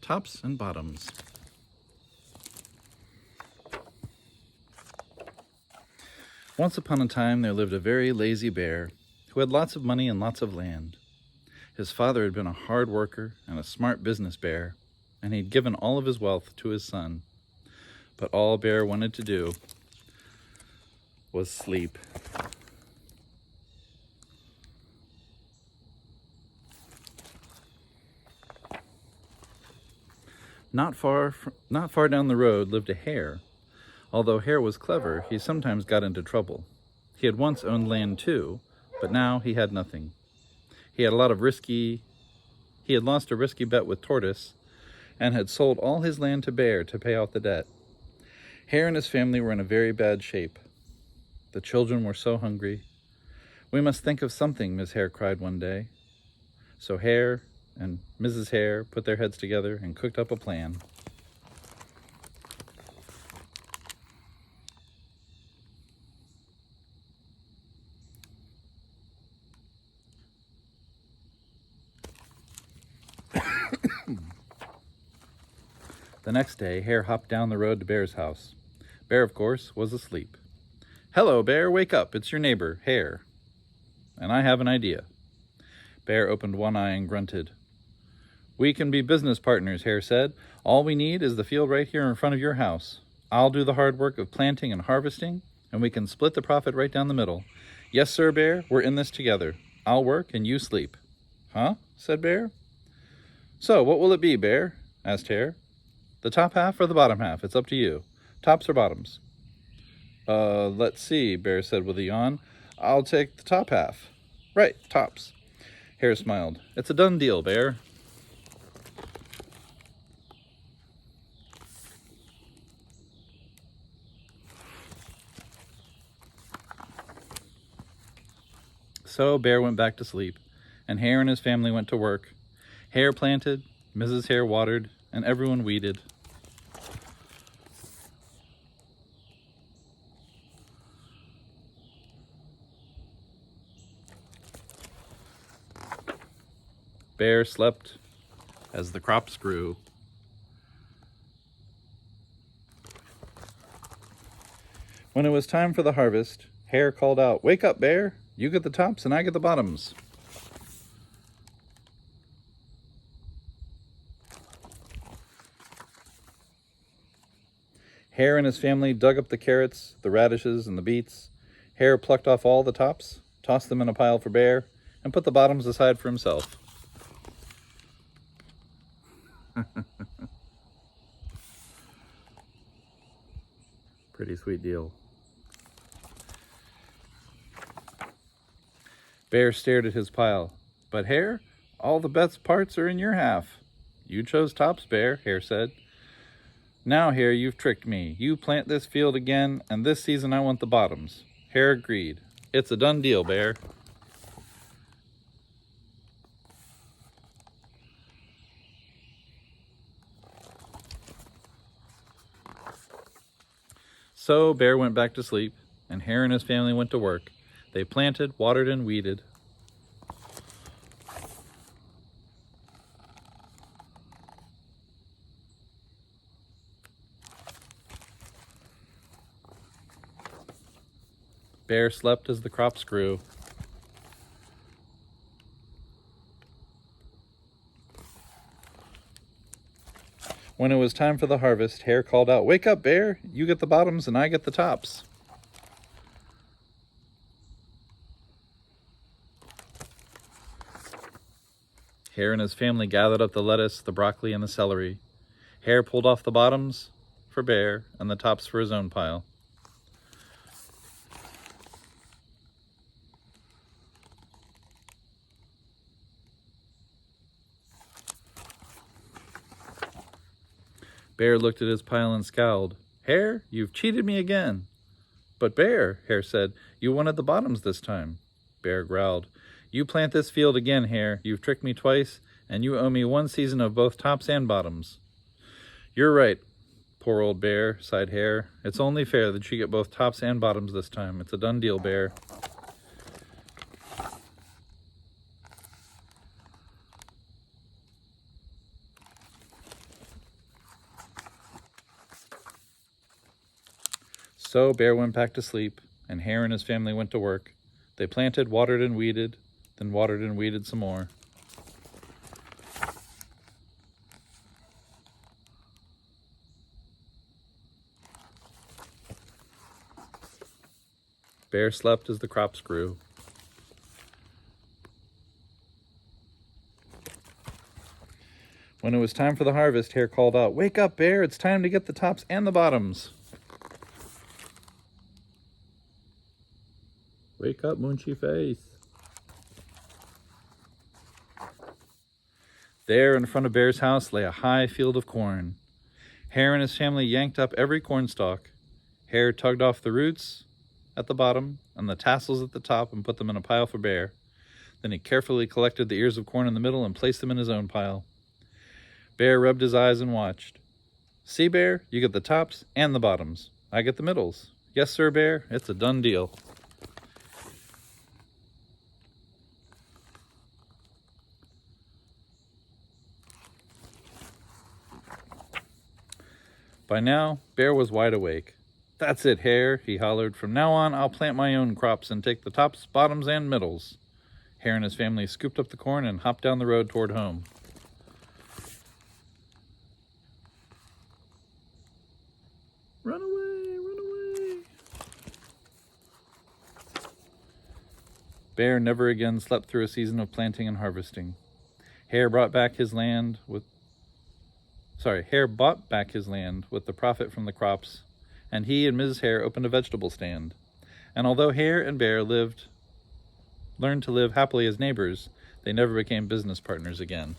Tops and Bottoms. Once upon a time there lived a very lazy bear who had lots of money and lots of land. His father had been a hard worker and a smart business bear, and he'd given all of his wealth to his son. But all Bear wanted to do was sleep. Not far down the road lived a hare. Although Hare was clever, he sometimes got into trouble. He had once owned land too, but now he had nothing. He had lost a risky bet with Tortoise, and had sold all his land to Bear to pay off the debt. Hare and his family were in a very bad shape. The children were so hungry. "We must think of something," Miss Hare cried one day. So Hare and Mrs. Hare put their heads together and cooked up a plan. The next day, Hare hopped down the road to Bear's house. Bear, of course, was asleep. "Hello, Bear, wake up. It's your neighbor, Hare. And I have an idea." Bear opened one eye and grunted. "We can be business partners," Hare said. "All we need is the field right here in front of your house. I'll do the hard work of planting and harvesting, and we can split the profit right down the middle. Yes, sir, Bear, we're in this together. I'll work and you sleep." "Huh?" said Bear. "So, what will it be, Bear?" asked Hare. "The top half or the bottom half? It's up to you. Tops or bottoms?" Let's see," Bear said with a yawn. "I'll take the top half." "Right, tops." Hare smiled. "It's a done deal, Bear." So Bear went back to sleep, and Hare and his family went to work. Hare planted, Mrs. Hare watered, and everyone weeded. Bear slept as the crops grew. When it was time for the harvest, Hare called out, "Wake up, Bear! You get the tops and I get the bottoms." Hare and his family dug up the carrots, the radishes, and the beets. Hare plucked off all the tops, tossed them in a pile for Bear, and put the bottoms aside for himself. Pretty sweet deal. Bear stared at his pile. "But Hare, all the best parts are in your half." "You chose tops, Bear," Hare said. "Now, Hare, you've tricked me. You plant this field again, and this season I want the bottoms." Hare agreed. "It's a done deal, Bear." So Bear went back to sleep, and Hare and his family went to work. They planted, watered, and weeded. Bear slept as the crops grew. When it was time for the harvest, Hare called out, "Wake up, Bear! You get the bottoms and I get the tops." Hare and his family gathered up the lettuce, the broccoli, and the celery. Hare pulled off the bottoms for Bear and the tops for his own pile. Bear looked at his pile and scowled. "Hare, you've cheated me again." "But Bear," Hare said, "you wanted the bottoms this time." Bear growled. "You plant this field again, Hare. You've tricked me twice, and you owe me one season of both tops and bottoms." "You're right, poor old Bear," sighed Hare. "It's only fair that you get both tops and bottoms this time. It's a done deal, Bear." So Bear went back to sleep, and Hare and his family went to work. They planted, watered, and weeded, then watered and weeded some more. Bear slept as the crops grew. When it was time for the harvest, Hare called out, "Wake up, Bear, it's time to get the tops and the bottoms." Wake up, Moonchi Face. There in front of Bear's house lay a high field of corn. Hare and his family yanked up every cornstalk. Hare tugged off the roots at the bottom and the tassels at the top and put them in a pile for Bear. Then he carefully collected the ears of corn in the middle and placed them in his own pile. Bear rubbed his eyes and watched. "See, Bear, you get the tops and the bottoms. I get the middles. Yes, sir, Bear, it's a done deal." By now, Bear was wide awake. "That's it, Hare," he hollered. "From now on, I'll plant my own crops and take the tops, bottoms, and middles." Hare and his family scooped up the corn and hopped down the road toward home. Run away, run away. Bear never again slept through a season of planting and harvesting. Hare bought back his land with the profit from the crops, and he and Mrs. Hare opened a vegetable stand. And although Hare and Bear learned to live happily as neighbors, they never became business partners again.